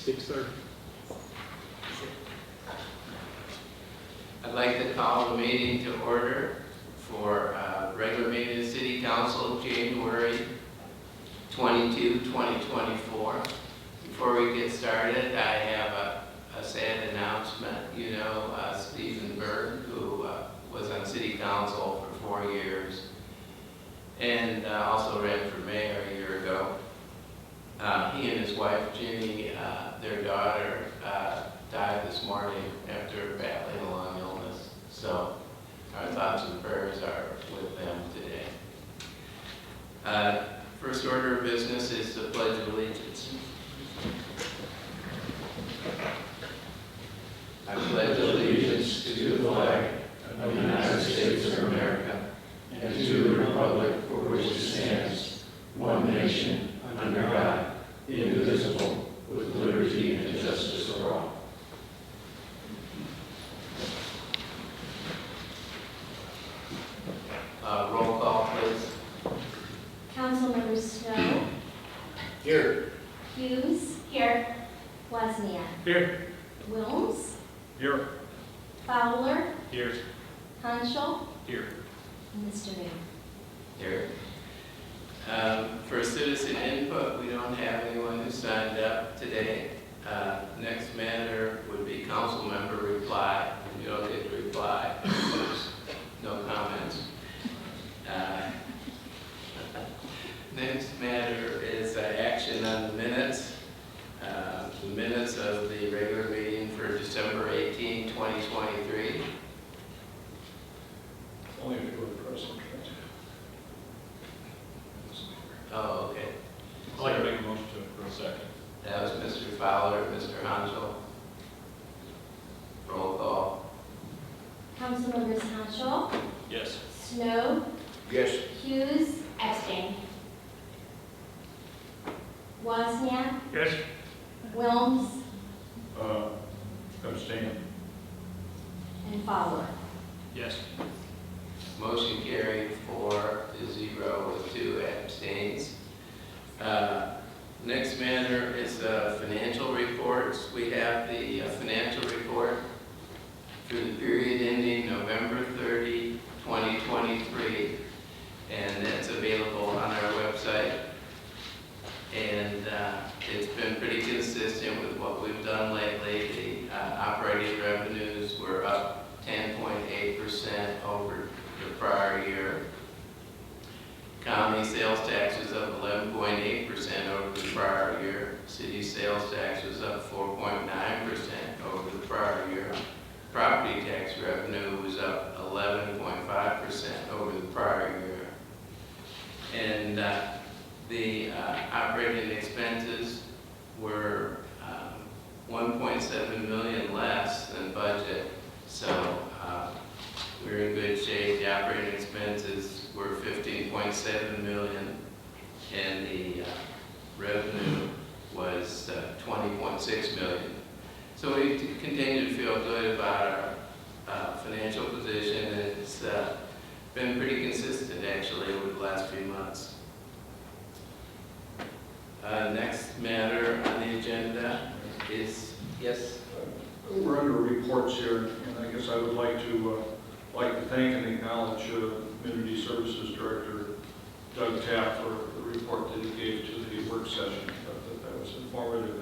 6:30. I'd like to call the meeting to order for regular meeting of City Council, January 22, 2024. Before we get started, I have a sad announcement. You know, Stephen Berg, who was on City Council for 4 years and also ran for mayor a year ago. He and his wife, Ginny, their daughter, died this morning after battling a long illness. So our thoughts and prayers are with them today. First order of business is the Pledge of Allegiance. I pledge allegiance to the flag of the United States of America and to the republic for which it stands, one nation, under God, indivisible, with liberty and justice for all. Roll call, please. Councilmember Snow. Here. Hughes. Here. Wozniak. Here. Wilms. Here. Fowler. Here. Hanschel. Here. And Mr. Mayor. Here. For citizen input, we don't have anyone who signed up today. Next matter would be council member reply. You don't get to reply. No comments. Next matter is action on the minutes. The minutes of the regular meeting for December 18, 2023. Only if you were present. Oh, okay. I'd like to make a motion to approve. Second. That was Mr. Fowler, Mr. Hanschel. Roll call. Councilmembers Hanschel. Yes. Snow. Yes. Hughes. Abstain. Wozniak. Yes. Wilms. Abstain. And Fowler. Yes. Motion carried 4-0 with 2 abstains. Next matter is financial reports. We have the financial report for the period ending November 30, 2023, and that's available on our website. And it's been pretty consistent with what we've done lately. The operating revenues were up 10.8% over the prior year. County sales tax was up 11.8% over the prior year. City sales tax was up 4.9% over the prior year. Property tax revenue was up 11.5% over the prior year. And the operating expenses were 1.7 million less than budget. So we're in good shape. The operating expenses were 15.7 million, and the revenue was 20.6 million. So we continue to feel good about our financial position, and it's been pretty consistent actually over the last few months. Next matter on the agenda is, yes? We're under reports here, and I guess I would like to thank and acknowledge Community Services Director Doug Tapp for the report that he gave to the work session. That was informative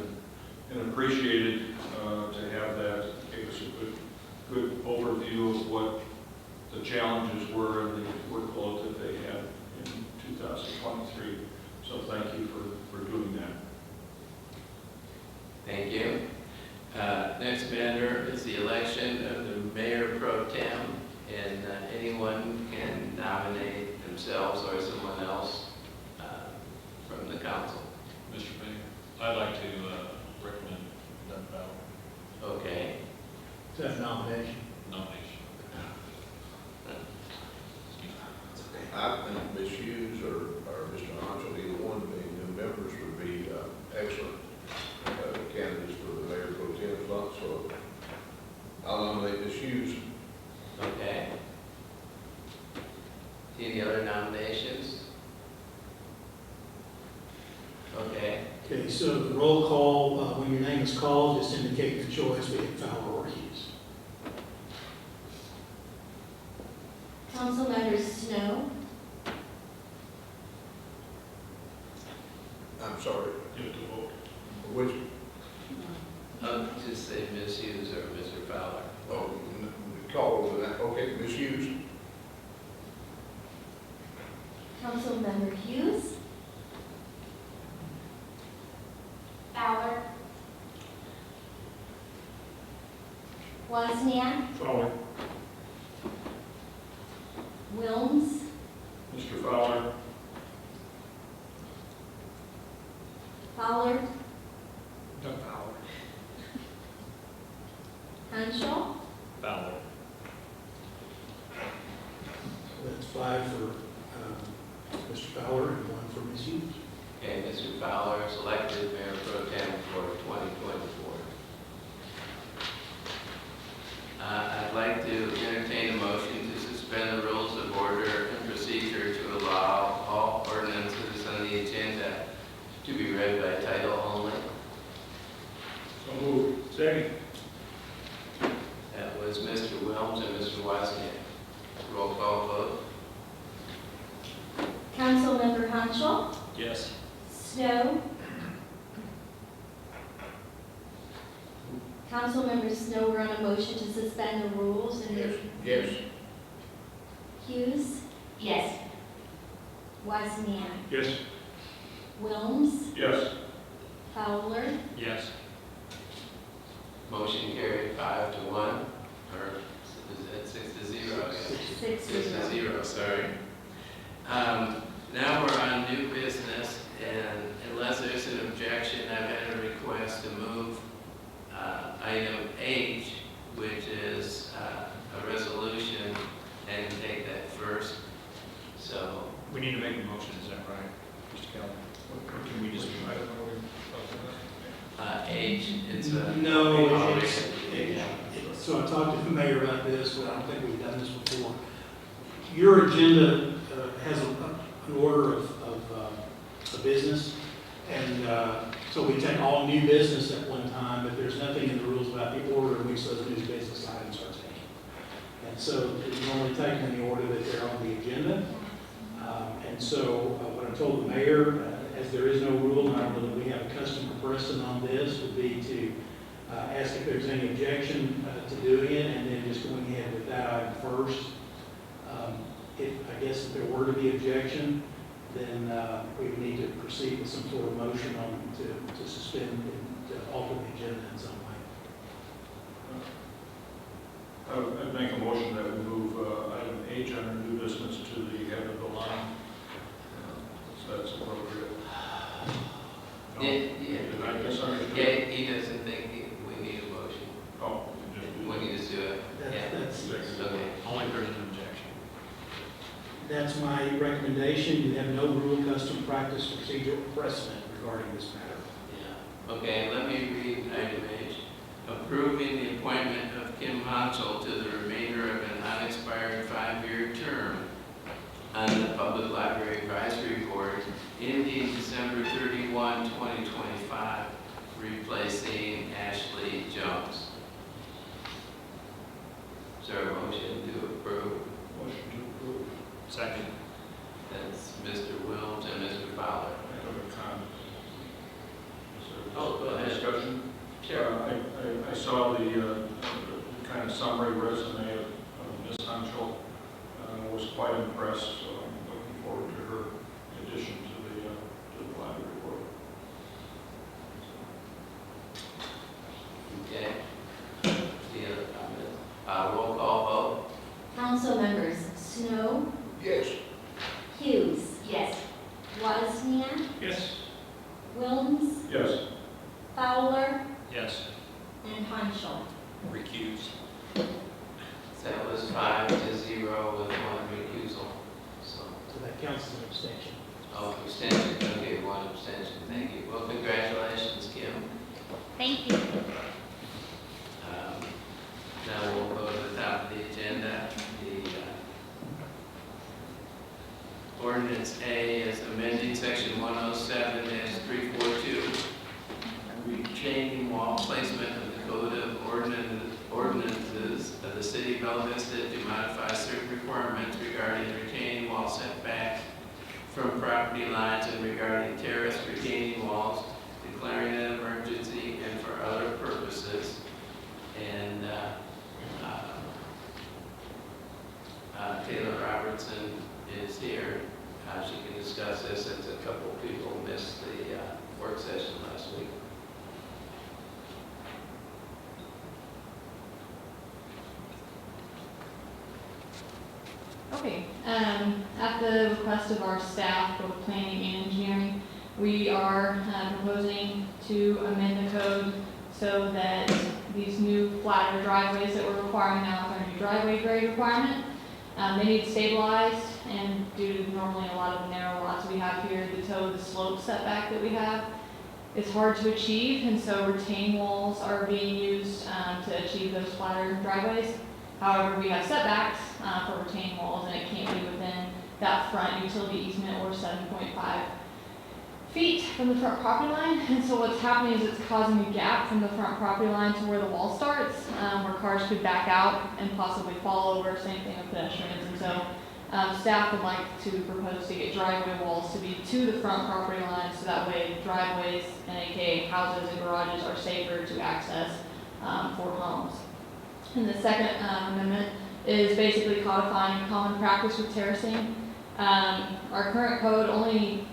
and appreciated to have that. It gave us a good overview of what the challenges were and the workload that they had in 2023. So thank you for doing that. Thank you. Next matter is the election of the mayor pro tem, and anyone can nominate themselves or someone else from the council. Mr. Mayor, I'd like to recommend Doug Fowler. Okay. Is that a nomination? Nomination. I think Ms. Hughes or Mr. Hanschel, either one being new members, would be excellent candidates for the mayor pro tem slot. So I'll nominate Ms. Hughes. Okay. Any other nominations? Okay. Okay, so the roll call, when your name is called, just indicate your choice, be it Fowler or Hughes. Councilmember Snow, I'm sorry, You have to vote. which, Just say Ms. Hughes or Mr. Fowler. oh, call over that, okay, Ms. Hughes? Councilmember Hughes, Fowler, Wozniak, Fowler. Wilms, Mr. Fowler. Fowler, Doug Fowler. Hanschel, Fowler. So that's 5 for Mr. Fowler and 1 for Ms. Hughes. Okay, Mr. Fowler is elected Mayor Pro Tem for 2024. I'd like to entertain a motion to suspend the rules of order and procedure to allow all ordinances on the agenda to be read by title only. So moved. Second. That was Mr. Wilms and Mr. Wozniak. Roll call vote. Councilmember Hanschel, Yes. Snow, Councilmember Snow, we're on a motion to suspend the rules and Yes. Yes. Hughes? Yes. Wozniak? Yes. Wilms? Yes. Fowler? Yes. Motion carried 5 to 1, or is that 6 to 0? I guess? 6 6 to 0, sorry. Now we're on new business, and unless there's an objection, I've had a request to move item H, which is a resolution, and take that first. So, We need to make a motion, is that right, Mr. Kelly? Or can we just? I don't know. H, it's a... No, Yeah. so I talked to the mayor about this, but I don't think we've done this before. Your agenda has an order of a business, and so we take all new business at one time, but there's nothing in the rules about the order in which those new business items are taken. And so it's normally taken in the order that they're on the agenda. And so what I told the mayor, as there is no rule, and I don't know that we have a custom or precedent on this, would be to ask if there's any objection to doing it, and then just going ahead with that item first. I guess if there were to be objection, then we would need to proceed with some sort of motion on to suspend and to alter the agenda in some way. I'd make a motion that we move item H under new business to the head of the line. So that's appropriate. No? Yeah. Did I misunderstand? Yeah, he doesn't think we need a motion. Oh, we just do We that. need to do it. Yeah. That's Okay. Only if there's an objection. That's my recommendation. You have no rule, custom, practice, procedure, or precedent regarding this matter. Yeah. Okay, let me read item H. Approving the appointment of Kim Hansel to the remainder of an unexpired 5-year term on the Public Library Advisory Board ending December 31, 2025, replacing Ashley Jones. Is there a motion to approve? Motion to approve. Second. That's Mr. Wilms and Mr. Fowler. I have a comment. Is there Oh, go ahead. Discussion? I saw the kind of summary resume of Ms. Hanschel. Was quite impressed, so I'm looking forward to her addition to the library board. Okay. The other comment. Roll call vote. Council members Snow, Yes. Hughes. Yes. Wozniak, Yes. Wilms, Yes. Fowler, Yes. and Hanschel. Recuse. So that was 5 to 0 with 1 recusal. So, So that counts as an abstention. oh, abstention. Okay, 1 abstention. Thank you. Well, congratulations, Kim. Thank you. Now we'll go to the top of the agenda. The ordinance A is amending section 107-342 retaining wall placement of the Code of Ordinances of the City of Bella Vista to modify certain requirements regarding retaining wall setbacks from property lines and regarding terrace retaining walls, declaring an emergency and for other purposes. And Taylor Robertson is here. She can discuss this, since a couple of people missed the work session last week. Okay, at the request of our staff, both planning and engineering, we are proposing to amend the code so that these new flatter driveways that we're requiring now with our new driveway grade requirement, they need stabilized, and due to normally a lot of the narrow lots we have here, the toe, the slope setback that we have, it's hard to achieve, and so retaining walls are being used to achieve those flatter driveways. However, we have setbacks for retaining walls, and it can't be within that front utility easement or 7.5 feet from the front property line. And so what's happening is it's causing a gap from the front property line to where the wall starts, where cars could back out and possibly fall over, same thing with pedestrians. And so staff would like to propose to get driveway walls to be to the front property line, so that way driveways and aka houses and garages are safer to access for homes. And the second amendment is basically codifying common practice with terracing. Our current code only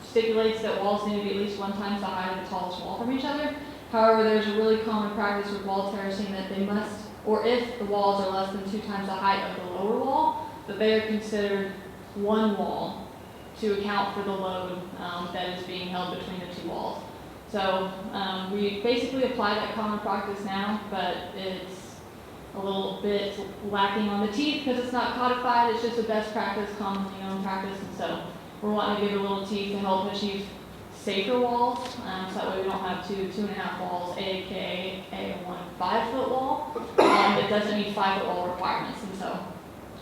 stipulates that walls need to be at least 1 times the height of the tallest wall from each other. However, there's a really common practice with wall terracing that they must, or if the walls are less than 2 times the height of the lower wall, that they are considered one wall to account for the load that is being held between the 2 walls. So we basically apply that common practice now, but it's a little bit lacking on the teeth because it's not codified. It's just a best practice, commonly known practice, and so we're wanting to give it a little teeth to help achieve safer walls, so that way we don't have 2.5 walls, aka a 5-foot wall that doesn't meet 5-foot wall requirements. And so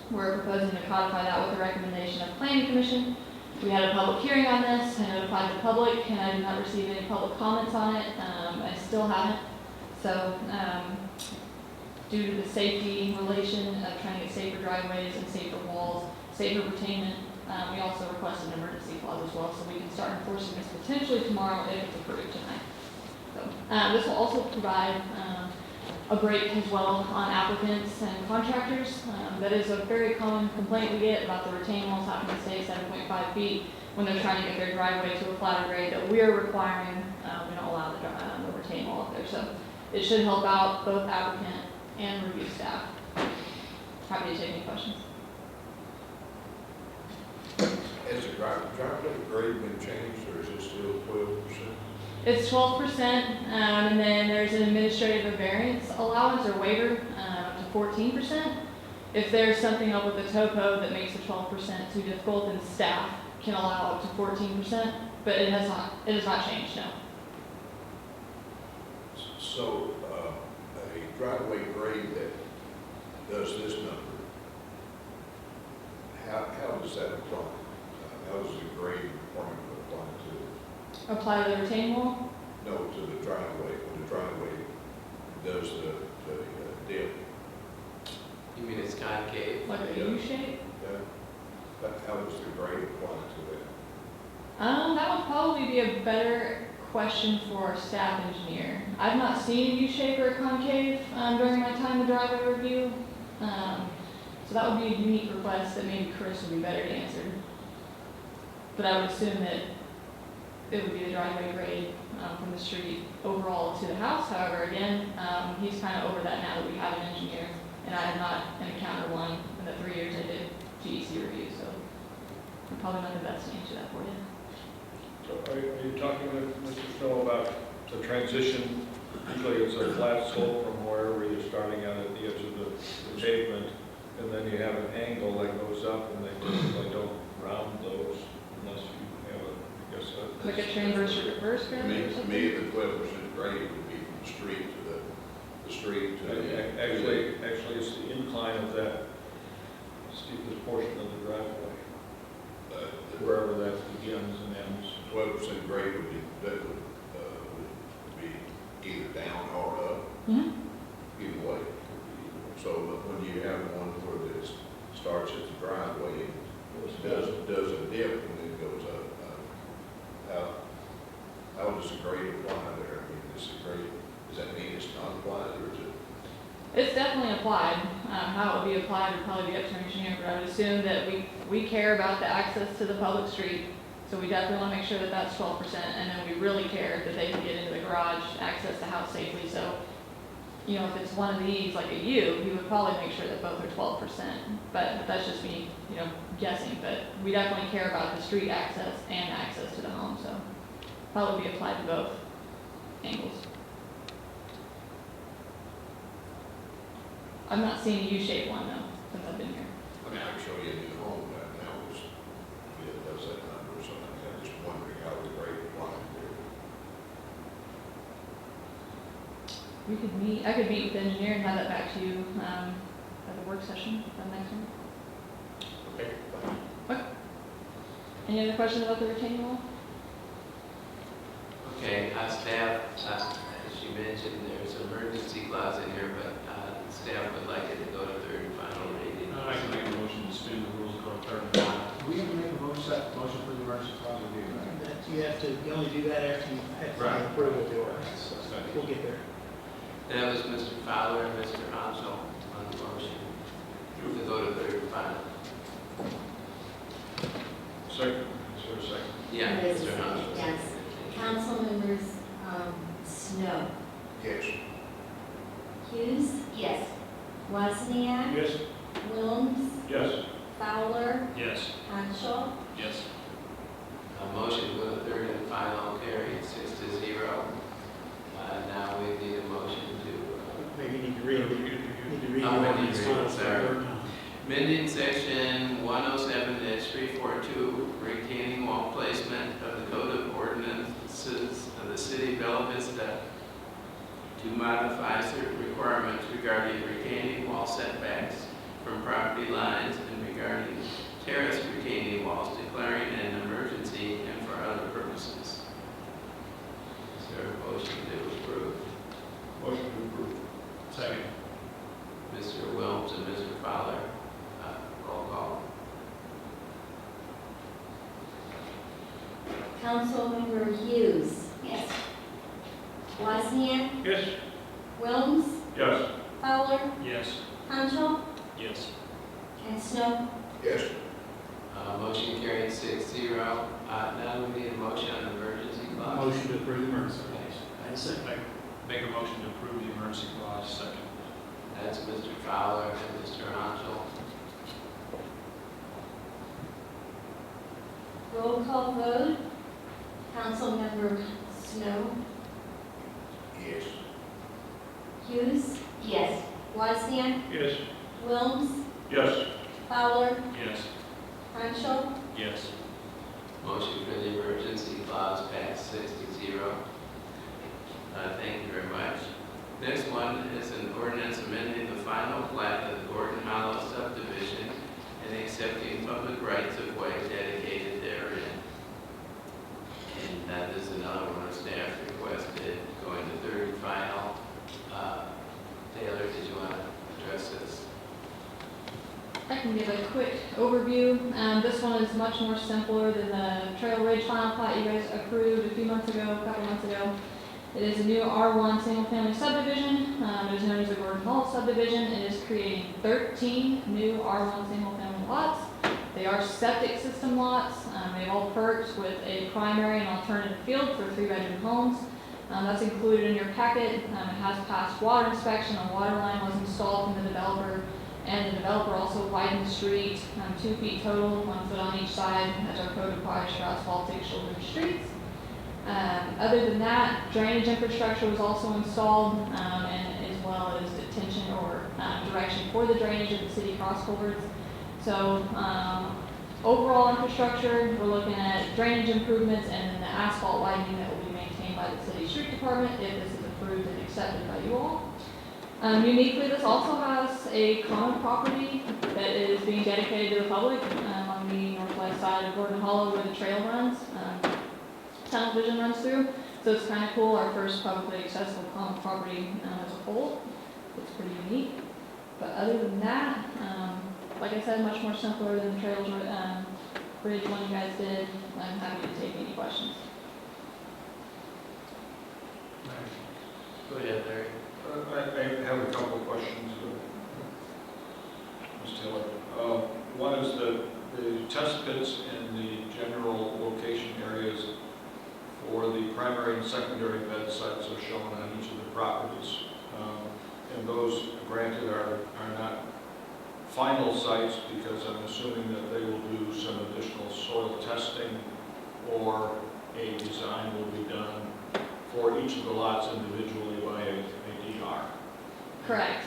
we're proposing to codify that with the recommendation of Planning Commission. We had a public hearing on this. I notified the public, and I did not receive any public comments on it. I still haven't. So due to the safety relation of trying to get safer driveways and safer walls, safer retainment, we also request an emergency clause as well, so we can start enforcing this potentially tomorrow if it's approved tonight. So this will also provide a break as well on applicants and contractors. That is a very common complaint we get about the retaining walls having to stay 7.5 feet when they're trying to get their driveway to a flatter grade that we're requiring. We don't allow the retaining wall up there, so it should help out both applicant and review staff. Happy to take any questions. Has the driveway grade been changed, or is it still 12%? It's 12%, and then there's an administrative variance allowance or waiver up to 14%. If there's something up with the topo that makes the 12% too difficult, then staff can allow up to 14%, but it has not changed, no. So, a driveway grade that does this number, how does that apply? How does the grade requirement apply to it? Apply to the retaining wall? No, to the driveway, when the driveway does the dip. You mean it's concave? Like a Yeah. U shape? Yeah. But how does the grade apply to that? That would probably be a better question for our staff engineer. I've not seen a U shape or a concave during my time in driveway review. So that would be a unique request that maybe Chris would be better to answer. But I would assume that it would be the driveway grade from the street overall to the house. However, again, he's kind of over that now that we have an engineer, and I have not encountered one in the 3 years I did GEC review, so I'm probably not the best to answer that for you. So are you talking with Mr. Snow about the transition? Usually it's a flat slope from wherever you're starting out at the edge of the pavement, and then you have an angle that goes up, and they typically don't round those unless you have a, I guess. Like a transverse or reverse To curve me, or the something? 12% grade would be from the street to the street to the. Actually, it's the incline of that steepest portion of the driveway, wherever that begins and ends. 12% grade would be either down or up, Mhm. either way. So but when you have one where it starts at the driveway, does a dip and then goes up, how does the grade apply there? I mean, does that mean it's not applied, or is it? It's definitely applied. How it would be applied would probably be up to an engineer, but I would assume that we care about the access to the public street. So we definitely want to make sure that that's 12%, and then we really care that they can get into the garage, access the house safely. So, you know, if it's one of these, like a U, we would probably make sure that both are 12%. But that's just me, you know, guessing. But we definitely care about the street access and access to the home, so probably be applied to both angles. I've not seen a U-shaped one though, since I've been here. I mean, I can show you a new home right now, which, it does that number or something. I'm just wondering how the grade applied there. I could meet with the engineer and have that back to you, at the work session, the next one. Okay. Any other questions about the retaining wall? Okay, staff, as you mentioned, there's an emergency clause in here, but staff would like it to go to third and final reading. I can make a motion to suspend the rules and go to third and final. Do we have to make a motion for the emergency clause or do you? That you only do that after you have Right. approval of the ordinance, so we'll get there. That was Mr. Fowler and Mr. Hansel on the motion to go to third and final. Second, is there a second? Yeah, Yes, Mr. Hansel. yes. Council members, Snow, Yes. Hughes, Yes. Wozniak, Yes. Wilms, Yes. Fowler, Yes. Hanschel. Yes. Motion to go to third and final carried 6-0. Now we need a motion to Maybe you need to read the I need to ordinance. read it, sorry. amending section 107-342, retaining wall placement of the Code of Ordinances of the City of Bella Vista to modify certain requirements regarding retaining wall setbacks from property lines and regarding terrace retaining walls, declaring an emergency and for other purposes. Is there a motion to approve? Motion to approve. Second. Mr. Wilms and Mr. Fowler, roll call. Councilmember Hughes, Yes. Wozniak, Yes. Wilms, Yes. Fowler, Yes. Hanschel, Yes. and Snow. Yes. Motion carried 6-0. Now we need a motion on emergency clause. Motion to approve the emergency clause. And a second. Make a motion to approve the emergency clause. Second. That's Mr. Fowler and Mr. Hanschel. Roll call vote. Councilmember Snow, Yes. Hughes, Yes. Wozniak, Yes. Wilms, Yes. Fowler, Yes. Hanschel, Yes. Motion for the emergency clause passed 6-0. Thank you very much. Next one is an ordinance amending the final plat of the Gordon Hollow subdivision and accepting public rights of way dedicated therein. And that is another one of staff requested, going to third and final. Taylor, did you want to address this? I can give a quick overview. This one is much more simpler than the Trail Ridge final plat you guys approved a couple months ago. It is a new R1 single-family subdivision. It is known as the Gordon Hall subdivision. It is creating 13 new R1 single-family lots. They are septic system lots. They have all perks with a primary and alternative field for 3-bedroom homes. That's included in your packet. It has passed water inspection. A water line was installed from the developer, and the developer also widened the street 2 feet total, 1 foot on each side, as our code requires for asphaltic shoulder streets. Other than that, drainage infrastructure was also installed, and as well as detention or direction for the drainage of the city cross culverts. So overall infrastructure, we're looking at drainage improvements and then the asphalt widening that will be maintained by the city street department if this is approved and accepted by you all. Uniquely, this also has a common property that is being dedicated to the public on the northwest side of Gordon Hollow where the trail runs. Tunnel vision runs through. So it's kind of cool, our first publicly accessible common property as a whole. It's pretty unique. But other than that, like I said, much more simpler than the trails bridge one you guys did. I'm happy to take any questions. Go ahead, Larry. I have a couple of questions, Ms. Taylor. One is that the test pits and the general location areas for the primary and secondary bed sites are shown on each of the properties. And those, granted, are not final sites because I'm assuming that they will do some additional soil testing or a design will be done for each of the lots individually by a DR. Correct.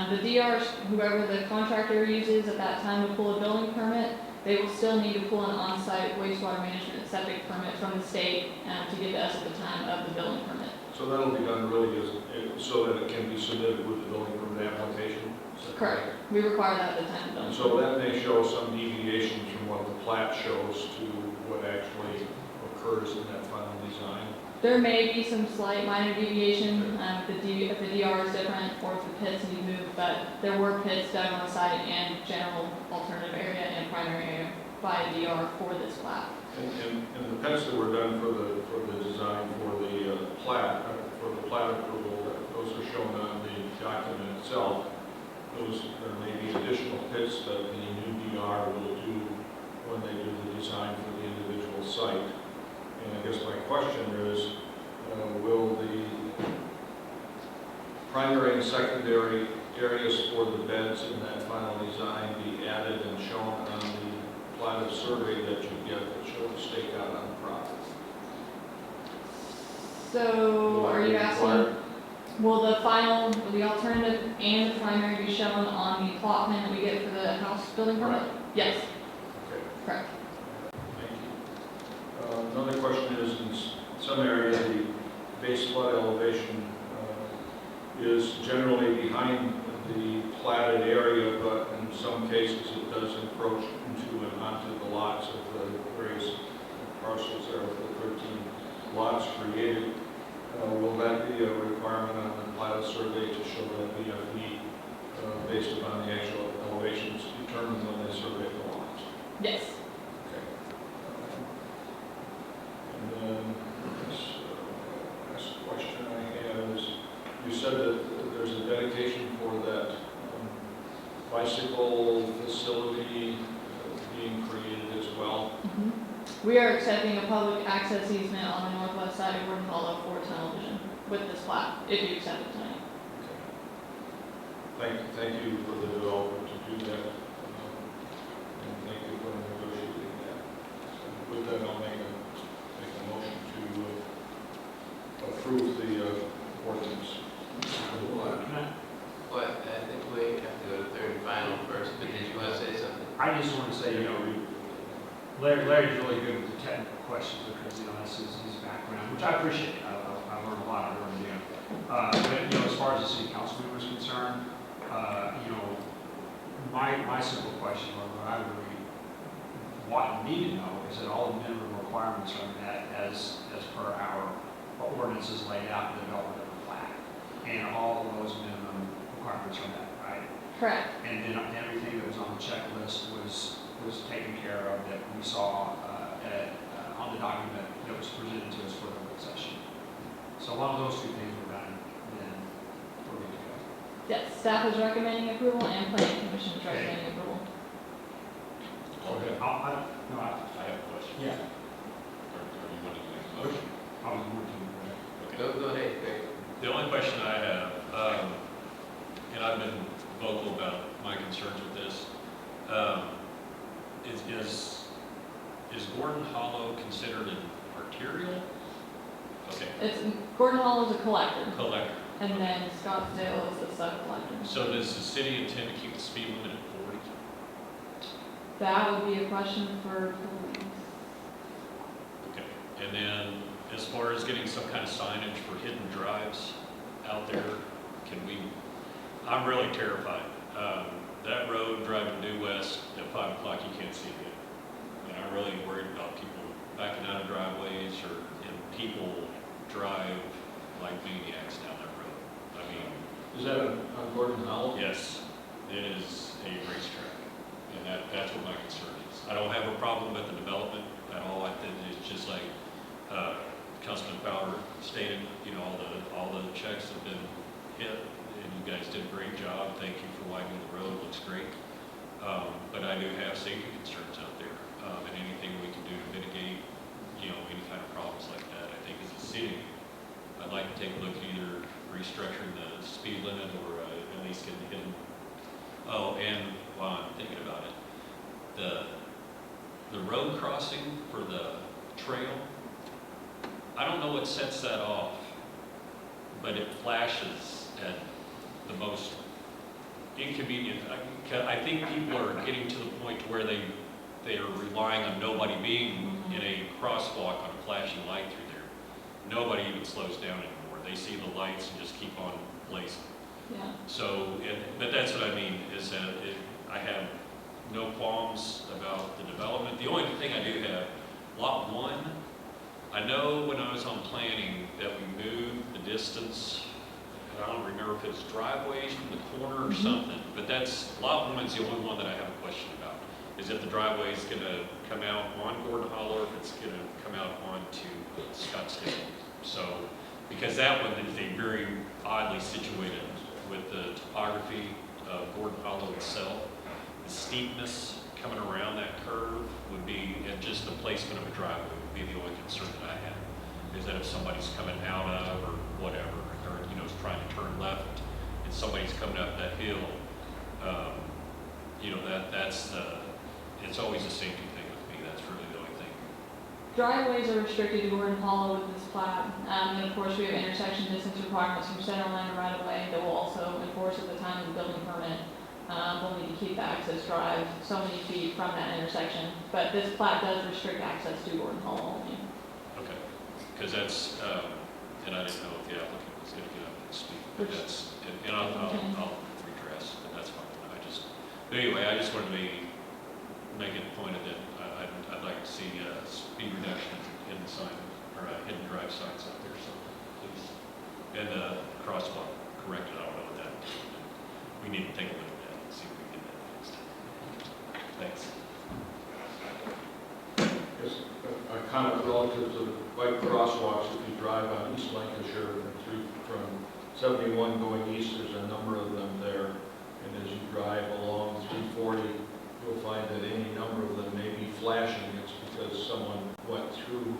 The DRs, whoever the contractor uses at that time to pull a building permit, they will still need to pull an on-site wastewater management and septic permit from the state to give to us at the time of the building permit. So that'll be done really so that it can be submitted with the building permit application? Is that Correct. We require that at the time of And building. so that may show some deviations from what the plat shows to what actually occurs in that final design. There may be some slight minor deviation if the DR is different or if the pits need moved, but there were pits dug on the site and general alternative area and primary area by a DR for this plat. And the pits that were done for the design for the plat approval, those are shown on the document itself. There may be additional pits that the new DR will do when they do the design for the individual site. And I guess my question is, will the primary and secondary areas for the beds in that final design be added and shown on the platted survey that you get that shows the stakeout on the property? So are you asking, will the alternative and the primary be shown on the plot plan that we get for the house building permit? Right. Yes, Okay. correct. Thank you. Another question is, in some areas, the base flood elevation is generally behind the platted area, but in some cases it does encroach into and onto the lots of the various parcels there of the 13 lots created. Will that be a requirement on the platted survey to show that BFE based upon the actual elevations determined when they survey the lots? Yes. Okay. And then, last question I have is, you said that there's a dedication for that bicycle facility being created as well. Mhm. We are accepting a public access easement on the northwest side of Gordon Hollow for television with this plat, if you accept it tonight. Okay. Thank you for the developer to do that. And thank you for negotiating that. So with that, I'll make a motion to approve the ordinance. What, I think we have to go to third and final first, but did you want to say something? I just want to say, Larry's really good with the technical questions because, that's his background, which I appreciate. I learned a lot, I really do. But, as far as the city council member is concerned, my simple question, or what I really want me to know, is that all the minimum requirements are met as per our ordinances laid out in the development of the plat. And all of those minimum requirements are met, right? Correct. And then everything that was on the checklist was taken care of that we saw on the document that was presented to us for the work session. So long as those two things were done, then we're good to go. Yes, staff is recommending approval and planning commission is recommending approval. Okay. I I have a question. Yeah. Or you want to make a motion? was working with Okay. Go ahead, Greg. The only question I have, and I've been vocal about my concerns with this, is Gordon Hollow considered an arterial? Okay, Gordon Hollow is a collector, collector. and then Scottsdale is a sub-collector. So does the city intend to keep the speed limit at 40? That would be a question for police. Okay, and then as far as getting some kind of signage for hidden drives out there, I'm really terrified. That road driving due west at 5 o'clock, you can't see it. And I'm really worried about people backing out of driveways and people drive like maniacs down that road. I mean, Is that on Gordon Hollow? yes, it is a racetrack, and that's what my concern is. I don't have a problem with the development at all. I think it's just like, Councilman Fowler stated, you know, all the checks have been hit, and you guys did a great job. Thank you for widening the road, looks great. But I do have safety concerns out there, and anything we can do to mitigate, you know, any kind of problems like that. I think as a city, I'd like to take a look at either restructuring the speed limit or at least getting hidden. Oh, and while I'm thinking about it, the road crossing for the trail, I don't know what sets that off, but it flashes at the most inconvenient. I think people are getting to the point where they are relying on nobody being in a crosswalk on a flashing light through there. Nobody even slows down anymore. They see the lights and just keep on blazing. Yeah. So, but that's what I mean, is that I have no qualms about the development. The only thing I do have, Lot 1, I know when I was on planning that we moved the distance, I don't remember if it's driveways from the corner or something, but that's, Lot 1 is the only one that I have a question about. Is if the driveway is going to come out on Gordon Hollow, or if it's going to come out onto Scottsdale. So, because that one is a very oddly situated with the topography of Gordon Hollow itself. The steepness coming around that curve would be, and just the placement of a driveway would be the only concern that I have. Is that if somebody's coming out of or whatever, or you know, is trying to turn left, and somebody's coming up that hill, you know, it's always a safety thing with me. That's really the only thing. Driveways are restricted to Gordon Hollow with this plat. And of course, we have intersection distance requirements from center line to right of way that will also enforce at the time of the building permit. We'll need to keep the access drive so many feet from that intersection. But this plat does restrict access to Gordon Hollow only. Okay, because that's, and I didn't know if the applicant was going to get up and speak, but that's, and I'll redress, but that's fine. But anyway, I just wanted to make it pointed that I'd like to see speed reduction in the sign, or hidden drive signs out there, so please. And crosswalk corrected, I don't know what that is. We need to take a look at that and see if we can get that fixed. Thanks. Yes, a comment relative to the bike crosswalks. If you drive on East Lancashire and through from 71 going east, there's a number of them there. And as you drive along 340, you'll find that any number of them may be flashing. It's because someone went through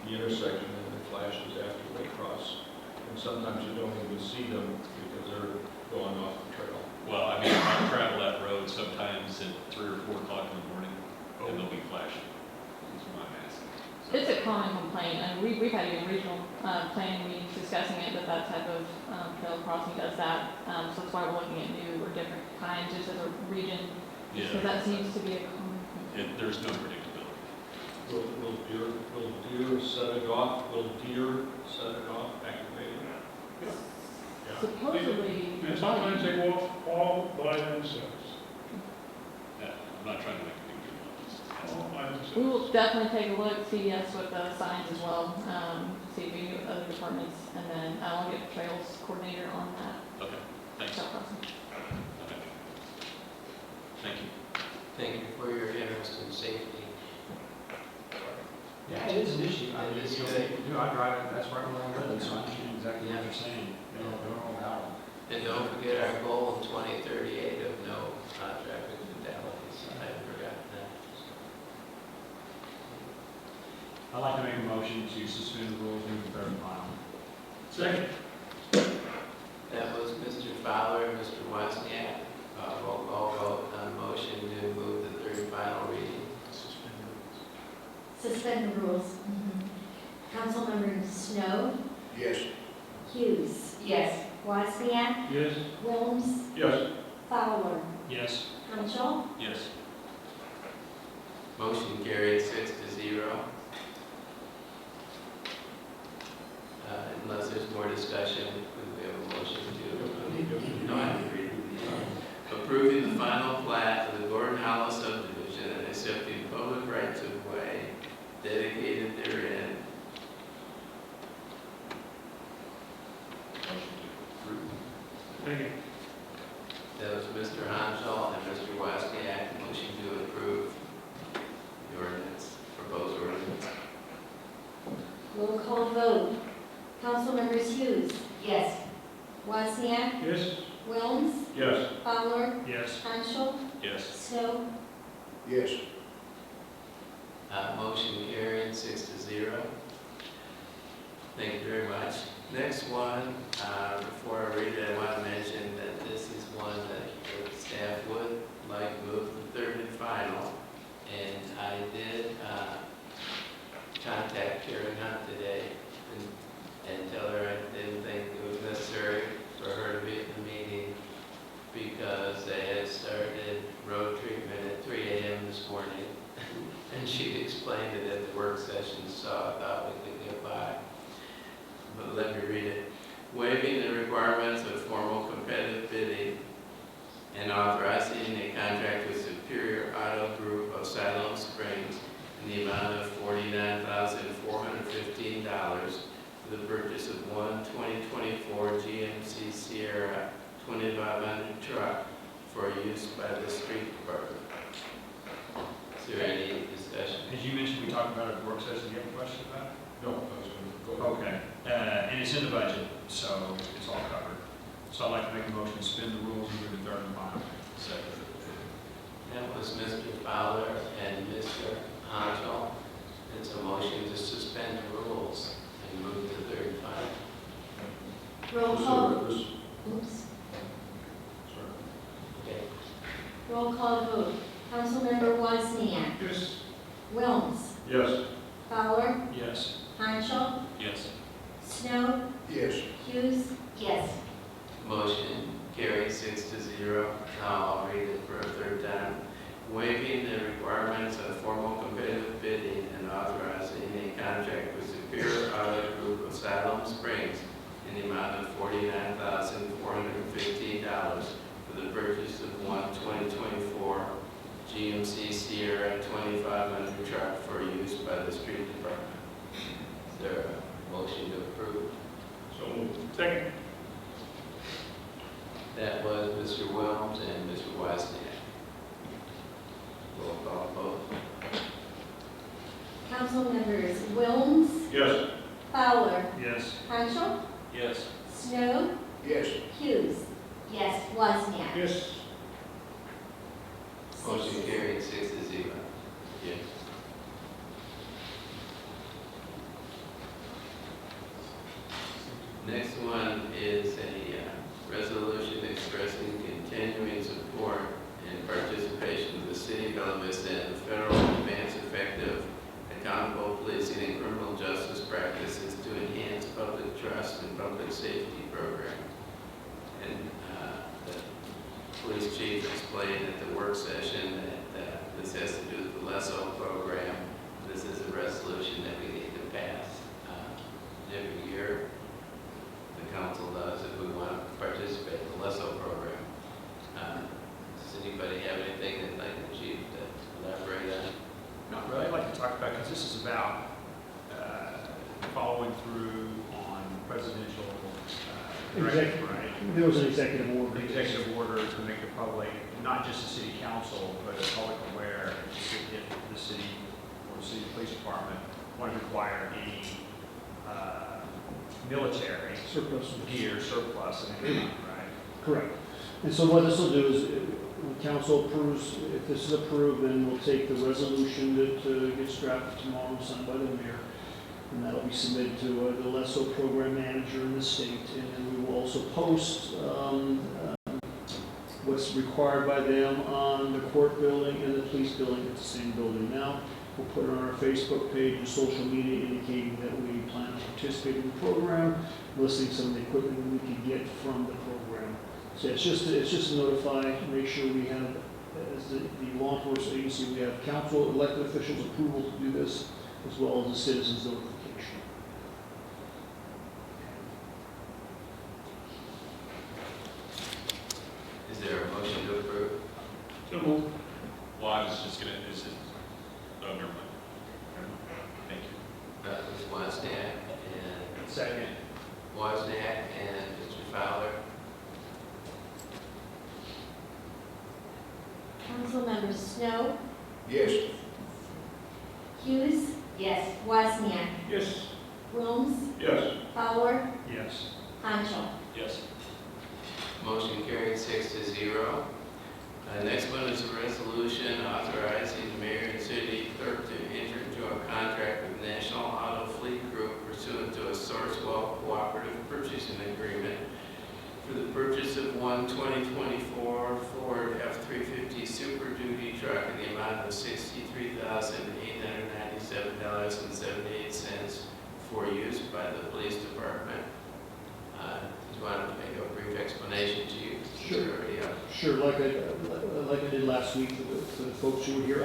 the intersection and it flashes after they cross. And sometimes you don't even see them because they're going off the trail. Well, I mean, I travel that road sometimes at 3 or 4 o'clock in the morning, and they'll be flashing. That's why I'm asking. It's a common complaint, and we've had even regional planning meetings discussing it, that type of trail crossing does that. So that's why we're looking at new or different kinds, just as a region. Yeah. So that seems to be a common complaint. There's no predictability. Will deer set it off? Will deer set it off, activating? Yeah. Supposedly, And sometimes they go off all by themselves. Yeah, I'm not trying to make a big deal of this. All by we themselves. will definitely take a look, see yes with the signs as well, see if we do other departments, and then I'll get the trails coordinator on that. Okay, thanks. trail crossing. Okay. Thank you. Thank you for your interest in safety. Yeah, it is an issue. I mean, It is you know, good. people do. I drive it, that's right where I live, so I understand exactly what you're saying. They don't know about it. And don't forget our goal in 2038 of no traffic fatalities. I haven't forgotten that. I'd like to make a motion to suspend the rules and move to third and final. Second. That was Mr. Fowler, Mr. Wozniak. Roll call vote on motion to move the third and final reading. Suspend the rules. Councilmember Snow, Yes. Hughes. Yes. Wozniak, Yes. Wilms, Yes. Fowler, Yes. Hanschel. Yes. Motion carried 6-0. Unless there's more discussion, we have a motion to, no, I have to read. Approving the final plat of the Gordon Hollow subdivision and accepting public rights of way dedicated therein vote. Council members Hughes, Yes. Wozniak, Yes. Wilms, Yes. Fowler, Yes. Hanschel, Yes. Snow. Yes. Motion carried 6-0. Thank you very much. Next one, before I read it, I want to mention that this is one that the staff would like moved to third and final. And I did contact Karen Hunt today and tell her I didn't think it was necessary for her to be at the meeting because they had started road treatment at 3 a.m. this morning. And she explained it at the work session, so I thought we could get by. But let me read it. Waiving the requirements of formal competitive bidding and authorizing a contract with Superior Auto Group of Siloam Springs in the amount of $49,415 for the purchase of one 2024 GMC Sierra 2500 truck for use by the street department. Is there any discussion? As you mentioned, we talked about it at the work session. Do you have a question about it? No, that's going to go ahead. Okay, and it's in the budget, so it's all covered. So I'd like to make a motion to suspend the rules and move to third and final. Second. That was Mr. Fowler and Mr. Hanschel. It's a motion to suspend the rules and move to third and final. Roll call. This- Oops. sorry. Okay. Roll call vote. Councilmember Wozniak, Yes. Wilms, Yes. Fowler, Yes. Hanschel, Yes. Snow, Yes. Hughes, Yes. Motion carried 6-0. Now I'll read it for a third time. Waiving the requirements of formal competitive bidding and authorizing a contract with Superior Auto Group of Siloam Springs in the amount of $49,415 for the purchase of one 2024 GMC Sierra 2500 truck for use by the street department. Is there a motion to approve? So moved. Second. That was Mr. Wilms and Mr. Wozniak. Roll call vote. Councilmembers Wilms, Yes. Fowler, Yes. Hanschel, Yes. Snow, Yes. Hughes, Yes. Wozniak. Yes. Motion carried 6-0. Yes. Next one is a resolution expressing continuing support and participation of the City of Bella Vista in the federal advance effective accountable policing and criminal justice practices to enhance public trust and public safety program. And the police chief explained at the work session that this has to do with the LESO program. This is a resolution that we need to pass every year. The council does if we want to participate in the LESO program. Does anybody have anything they'd like the chief to elaborate on? Not really. I'd like to talk about, because this is about following through on presidential directive, right? There was an executive order. An executive order to make the public, not just the city council, but the public aware if the city or the city police department want to require any military Surplus. gear, surplus, and anything, right? Correct. And so what this will do is, when council approves, if this is approved, then we'll take the resolution that gets drafted tomorrow, signed by the mayor, and that'll be submitted to the LESO program manager in the state, and then we will also post what's required by them on the court building and the police building at the same building. Now, we'll put it on our Facebook page and social media indicating that we plan to participate in the program, listing some of the equipment we can get from the program. So it's just to notify, make sure we have, as the law enforcement agency, we have council, elected officials approval to do this, as well as the citizens notification. Is there a motion to approve? So moved. Well, I was just gonna, is it, oh, never mind. Thank you. That was Wozniak and Second. Wozniak and Mr. Fowler. Councilmembers Snow, Yes. Hughes, Yes. Wozniak, Yes. Wilms, Yes. Fowler, Yes. Hanschel. Yes. Motion carried 6-0. Next one is a resolution authorizing the mayor and city clerk to enter into a contract with National Auto Fleet Group pursuant to a Sourcewell Cooperative Purchasing Agreement for the purchase of one 2024 Ford F-350 Super Duty truck in the amount of $63,897.78 for use by the police department. Do you want to make a brief explanation, Chief? Sure. Sure, like I did last week for the folks who were here.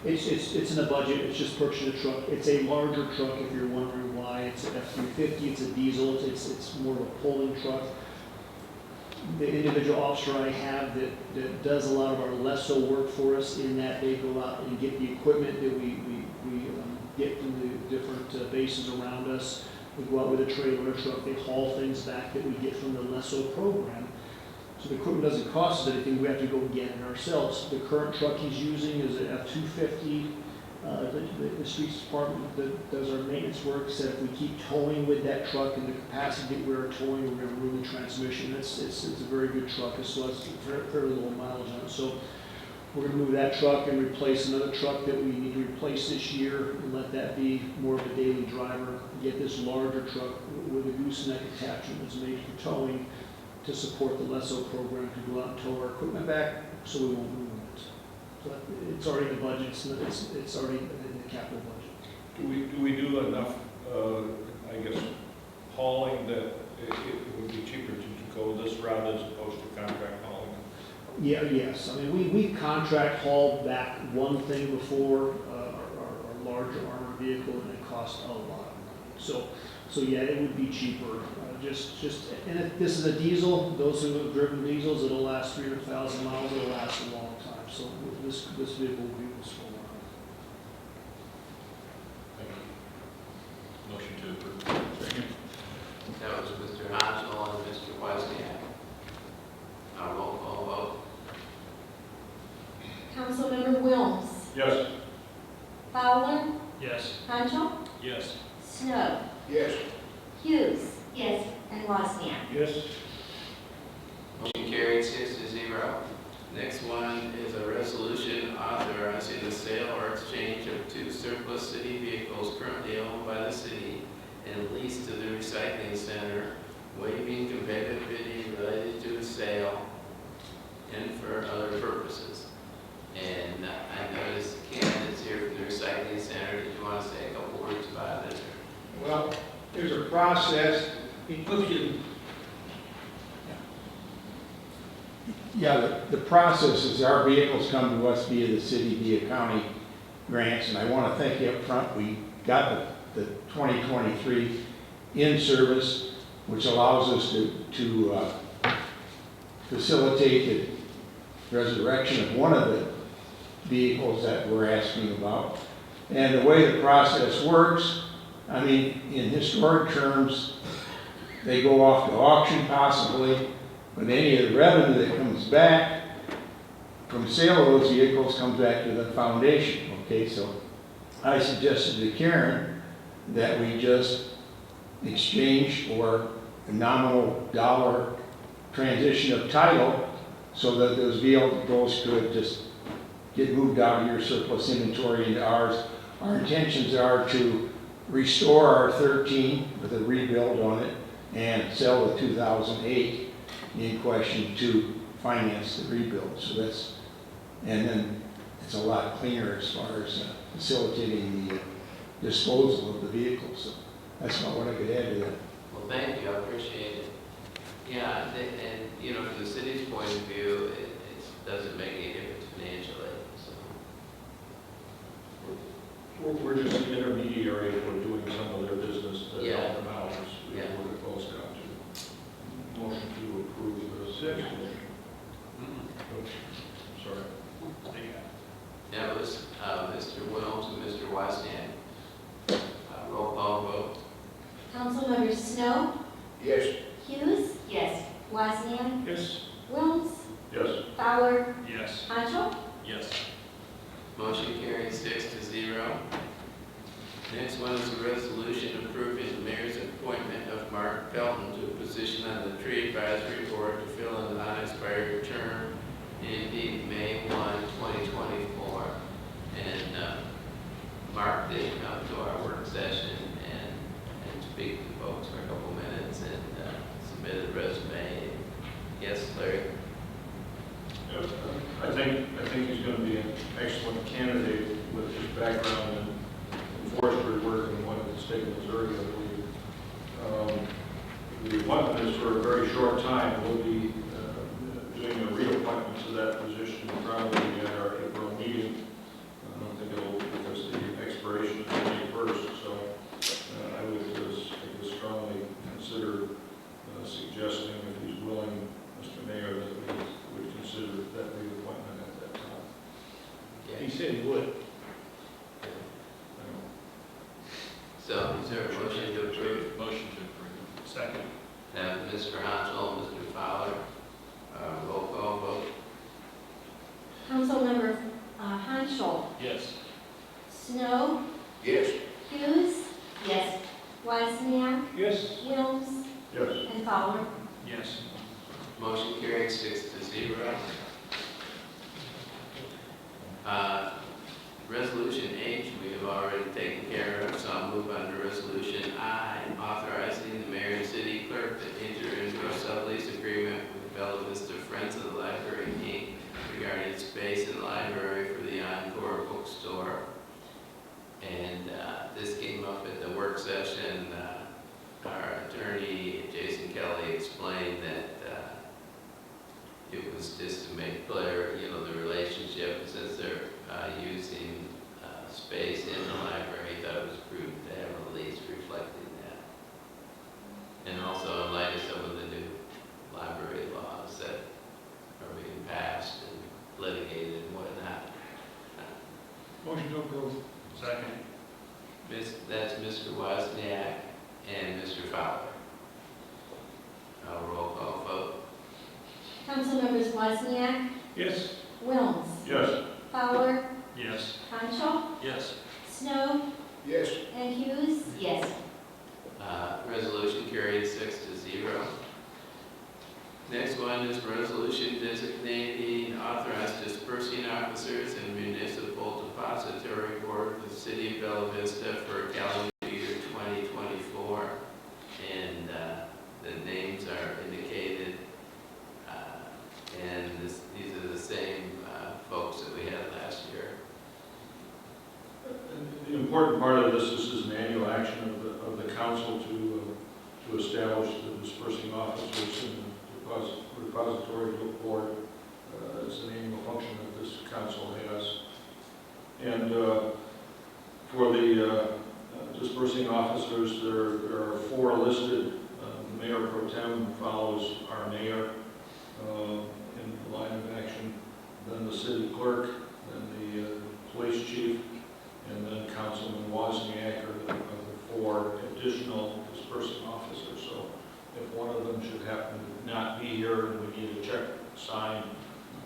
It's in the budget, it's just purchasing a truck. It's a larger truck if you're wondering why. It's an F-350, it's a diesel, it's more of a pulling truck. The individual officer I have that does a lot of our lesso work for us in that they go out and get the equipment that we get from the different bases around us. We go out with a trailer or truck, they haul things back that we get from the lesso program. So the equipment doesn't cost us anything, we have to go get it ourselves. The current truck he's using is an F-250. The streets department that does our maintenance work said if we keep towing with that truck and the capacity that we're towing, we're going to ruin the transmission. It's a very good truck, so it's fairly low mileage on it. So we're going to move that truck and replace another truck that we need to replace this year and let that be more of a daily driver. Get this larger truck with a gooseneck attachment that's made for towing to support the lesso program to go out and tow our equipment back so we won't ruin it. So it's already in the budget, it's already in the capital budget. Do we do enough, I guess, hauling that it would be cheaper to go this route as opposed to contract hauling? Yeah, yes. I mean, we contract hauled back one thing before, our larger armored vehicle, and it cost a lot of money. So yeah, it would be cheaper. And if this is a diesel, those who have driven diesels, it'll last 300,000 miles. It'll last a long time. So this vehicle will be useful. Thank you. Motion to approve. Second. That was Mr. Hanschel and Mr. Wozniak. Roll call vote. Councilmember Wilms, Yes. Fowler, Yes. Hanschel, Yes. Snow, Yes. Hughes. Yes. And Wozniak. Yes. Motion carried 6-0. Next one is a resolution authorizing the sale or exchange of 2 surplus city vehicles currently owned by the city and leased to the recycling center, waiving competitive bidding related to the sale and for other purposes. And I noticed candidates here from the recycling center. Did you want to say a couple words about it? Well, there's a process. Yeah, the process is our vehicles come to us via the city, via county grants, and I want to thank you up front. We got the 2023 in service, which allows us to facilitate the resurrection of one of the vehicles that we're asking about. And the way the process works, I mean, in historic terms, they go off to auction possibly, but any of the revenue that comes back from sale of those vehicles comes back to the foundation, okay? So I suggested to Karen that we just exchange for a nominal dollar transition of title so that those vehicles could just get moved out of your surplus inventory into ours. Our intentions are to restore our 13 with a rebuild on it and sell the 2008 in question to finance the rebuild. So that's, and then it's a lot cleaner as far as facilitating the disposal of the vehicles. So that's about what I could add to that. Well, thank you, I appreciate it. Yeah, and you know, from the city's point of view, it doesn't make any difference financially, so. We're just an intermediary for doing some of their business to Yeah. help them out, is Yeah. what it boils down to. Motion to approve the second. Sorry. That was Mr. Wilms and Mr. Wozniak. Roll call vote. Councilmember Snow, Yes. Hughes. Yes. Wozniak, Yes. Wilms, Yes. Fowler, Yes. Hanschel. Yes. Motion carried 6-0. Next one is a resolution approving the did come to our work session and speak to folks for a couple minutes and submit a resume. Yes, Larry? Yeah, I think he's going to be an excellent candidate with his background in forestry work in one of the state of Missouri, I believe. The appointment is for a very short time. We'll be doing a reappointment to that position probably at our April meeting. I don't think it'll, because the expiration is May 1st, so I would strongly consider suggesting, if he's willing, Mr. Mayor, that we would consider that reappointment at that time. He said he would. So, is there a motion to approve? Motion to approve. Second. Now, Mr. Hansel, Mr. Fowler, roll call vote. Councilmember Hanschel, Yes. Snow, Yes. Hughes. Yes. Wozniak, Yes. Wilms, Yes. and Fowler. Yes. Motion carried 6-0. Resolution H, we have already taken care of, so I'll move on to Resolution I, authorizing the mayor and city clerk to enter into a sublease agreement with Bella Vista Friends of the Library, Inc. regarding space in the library for the Encore bookstore. And this came up at the work session. Our attorney, Jason Kelly, explained that it was just to make clear, the relationship, since they're using space in the library, that it was prudent to have a lease reflecting that. And also in light of some of the new library laws that are being passed and litigated and whatnot. Motion to approve. Second. That's Mr. Wozniak and Mr. Fowler. Roll call vote. Councilmembers Wozniak, Yes. Wilms, Yes. Fowler, Yes. Hanschel, Yes. Snow, Yes. and Hughes. Yes. Resolution carried 6-0. Next one is resolution designating authorized dispersing officers and municipal depository board of the city of Bella Vista for calendar year 2024. And the names are indicated. And these are the same folks that we had last year. The important part of this is an annual action of the council to establish the dispersing officers and the repository board. It's an annual function that this council has. And for the dispersing officers, there are 4 listed. The mayor pro tem follows our mayor in the line of action, then the city clerk, then the police chief, and then Councilman Wozniak are the 4 additional dispersing officers. So if one of them should happen to not be here and we need a check signed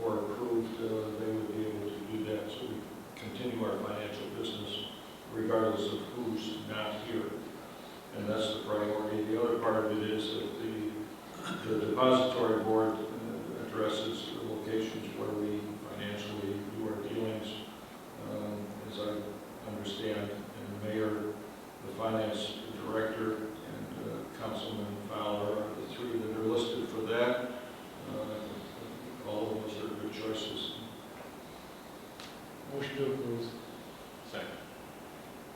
or approved, they would be able to do that. So we continue our financial business regardless of who's not here. And that's the priority. The other part of it is that the depository board addresses the locations where we financially do our dealings. As I understand, and the mayor, the finance director, and Councilman Fowler are the 3 that are listed for that. All of those are good choices. Motion to approve. Second.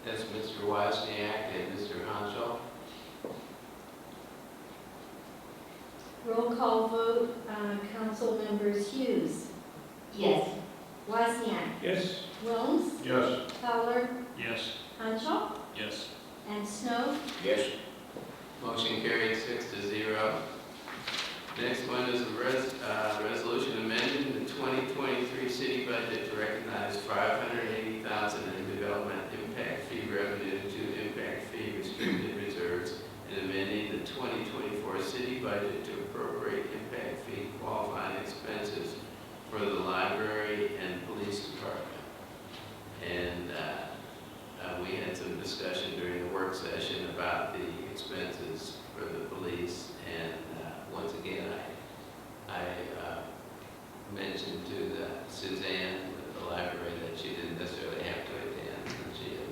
That's Mr. Wozniak and Mr. Hanschel. Roll call vote. Councilmembers Hughes. Yes. Wozniak, Yes. Wilms, Yes. Fowler, Yes. Hanschel, Yes. and Snow. Yes. Motion carried 6-0. Next one is a resolution amending the 2023 city budget to recognize $580,000 in development impact fee revenue to impact fee restricted reserves, and amending the 2024 city budget to appropriate impact fee qualifying expenses for the library and police department. And we had some discussion during the work session about the expenses for the police, and once again, I mentioned to Suzanne with the library that she didn't necessarily have to attend, and she had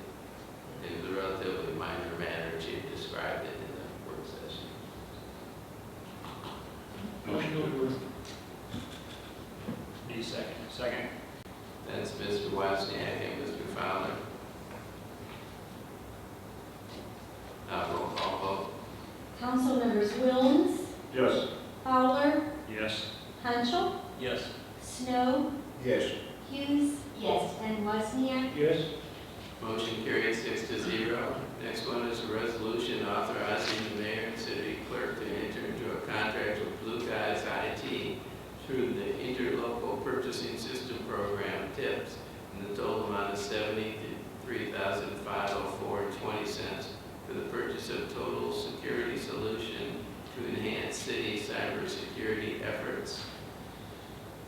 Motion carried 6-0. Next one is a resolution authorizing the mayor and city clerk to enter into a contract with Blue Guys IT through the Interlocal Purchasing System Program, TIPS, in the total amount of $73,504.20 for the purchase of total security solution to enhance city cybersecurity efforts.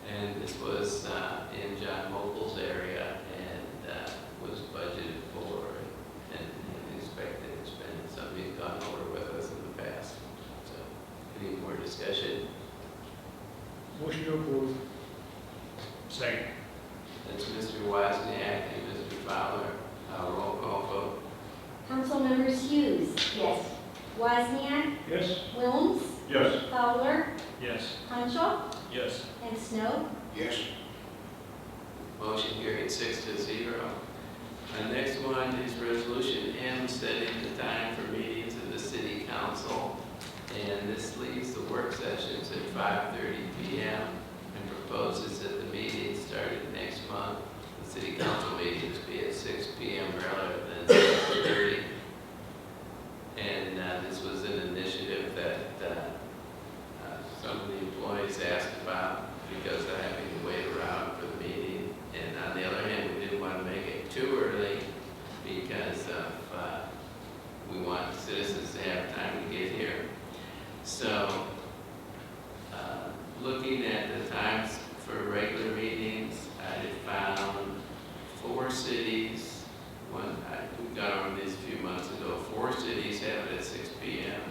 And this was in John Mokel's area and was budgeted for and expected to spend. Somebody's gone over with us in the past. So, any more discussion? Motion to approve. Second. That's Mr. Wozniak and Mr. Fowler. Roll call vote. Councilmembers Hughes. Yes. Wozniak, Yes. Wilms, Yes. Fowler, Yes. Hanschel, Yes. and Snow. Yes. Motion carried 6-0. The next one is Resolution M, setting the time for meetings of the City Council. And this leaves the work sessions at 5:30 p.m. and proposes that the meeting started next month. The City Council meetings be at 6 p.m. rather than 6:30. And this was an initiative that some of the employees asked about because of having to wait around for the meeting. And on the other hand, we didn't want to make it too early because of, we want citizens to have time to get here. So, looking at the times for regular meetings, I found 4 cities, we got over these a few months ago, 4 cities have it at 6 p.m.,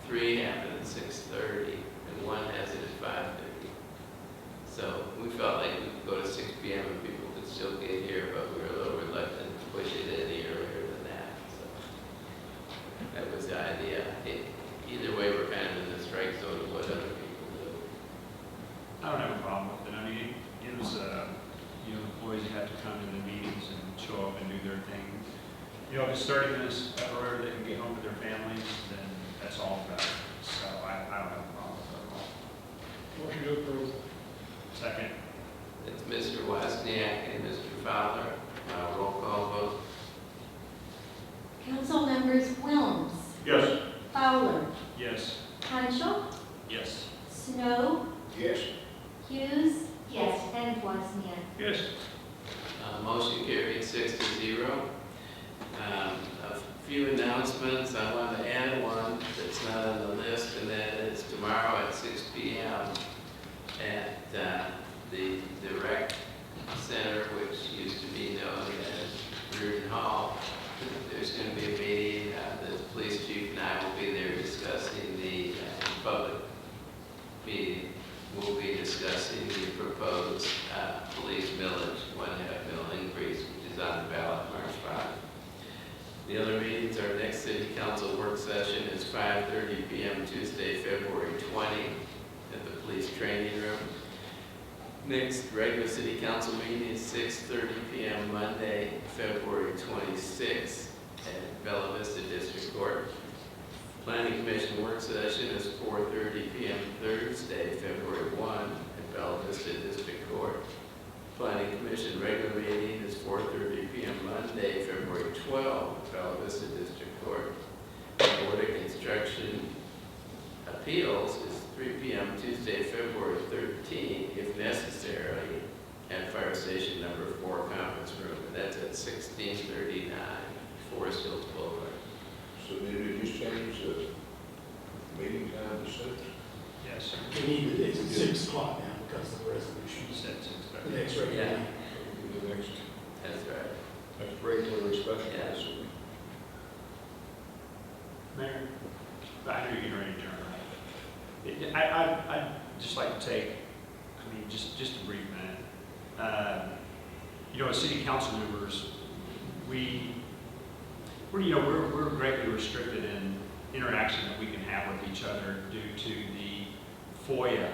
3 have it at 6:30, and 1 has it at 5:30. So we felt like we could go to 6 p.m. and people could still get here, but we were a little reluctant to push it any earlier than that. So that was the idea. Either way, we're kind of in the strike zone of what other people do. I don't have a problem with it. I mean, it gives, employees who have to come to the meetings and show up and do their thing. If it's 30 minutes earlier, they can get home to their families, then that's all better. So I don't have a problem with it at all. Motion to approve. Second. It's Mr. Wozniak and Mr. Fowler. Roll call vote. Councilmembers Wilms, Yes. Fowler, Yes. Hanschel, Yes. Snow, Yes. Hughes, yes, and Wozniak. Yes. Motion carried 6-0. A few announcements. I want to add one that's not on the list, and that is tomorrow at 6 p.m. at the rec center, which used to be known as Reardon Hall. There's going to be a meeting. The police chief and I will be there discussing the public meeting. We'll be discussing the proposed police millage, 1.5 mil increase, which is on the ballot March 5. The other meetings, our next city council work session is 5:30 p.m. Tuesday, February 20 at the police training room. Next regular city council meeting is 6:30 p.m. Monday, February 26 at Bella Vista District Court. Planning Commission work session is 4:30 p.m. Thursday, February 1 at Bella Vista District Court. Planning Commission regular meeting is 4:30 p.m. Monday, February 12 at Bella Vista District Court. Board of Construction Appeals is 3 p.m. Tuesday, February 13, if necessary, at Fire Station number 4 conference room, and that's at 1639 Forest Hills Boulevard. So maybe we just change the meeting time to 6? Yes. We need it, it's at 6 o'clock now because of the resolution. The next regular Yeah. meeting. The next, That's right. that's regular or special. Yeah. this week. Mayor, I know you're getting ready to turn right. I'd just like to take, just a brief minute. As city council members, we're greatly restricted in interaction that we can have with each other due to the FOIA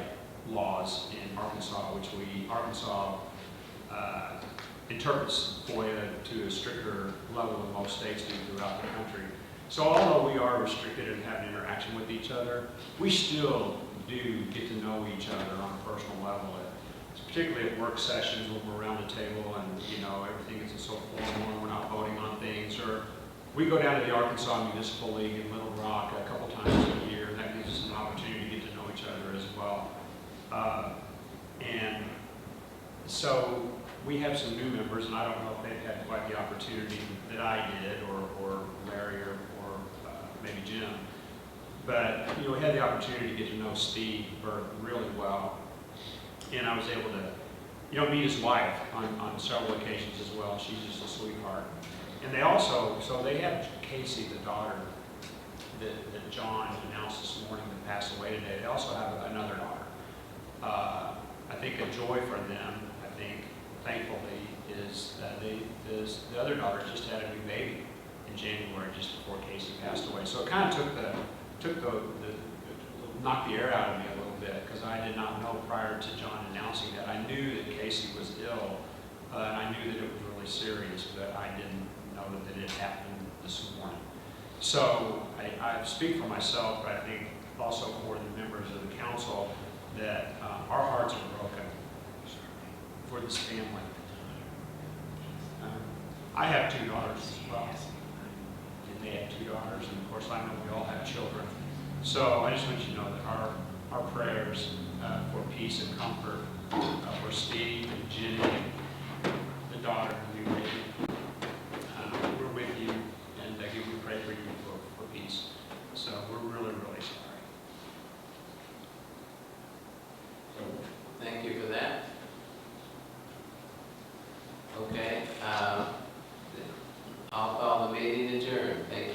laws in Arkansas, which Arkansas interprets FOIA to a stricter level than most states do throughout the country. So although we are restricted in having interaction with each other, we still do get to know each other on a personal level, particularly at work sessions when we're around the table and, everything isn't so formal and we're not voting on we go down to the Arkansas Municipal League in Little Rock a couple times a year, and that gives us an opportunity to get to know each other as well. And so we have some new members, and I don't know if they've had quite the opportunity that I did, or Larry, or maybe Jim. But, you know, we had the opportunity to get to know Steve Burke really well. And I was able to, you know, meet his wife on several occasions as well. She's just a sweetheart. And they also, so they have Casey, the daughter that John announced this morning that passed away today. They also have another daughter. I think a joy for them, thankfully, is that the other daughter just had a new baby in January, just before Casey passed away. So it kind of knocked the air out of me a little bit, because I did not know prior to John announcing that. I knew that Casey was ill, and I knew that it was really serious, but I didn't know that it had happened this morning. So I speak for myself, but I think also for the members of the council, that our hearts are broken for this family. I have 2 daughters as well, and they have 2 daughters, and of course I know we all have children. So I just want you to know that our prayers for peace and comfort for Steve and Jenny, the daughter, and the new baby, we're with you, and again, we pray for you for peace. So we're really, really sorry. Thank you for that. Okay, I'll call the meeting adjourned. Thank you.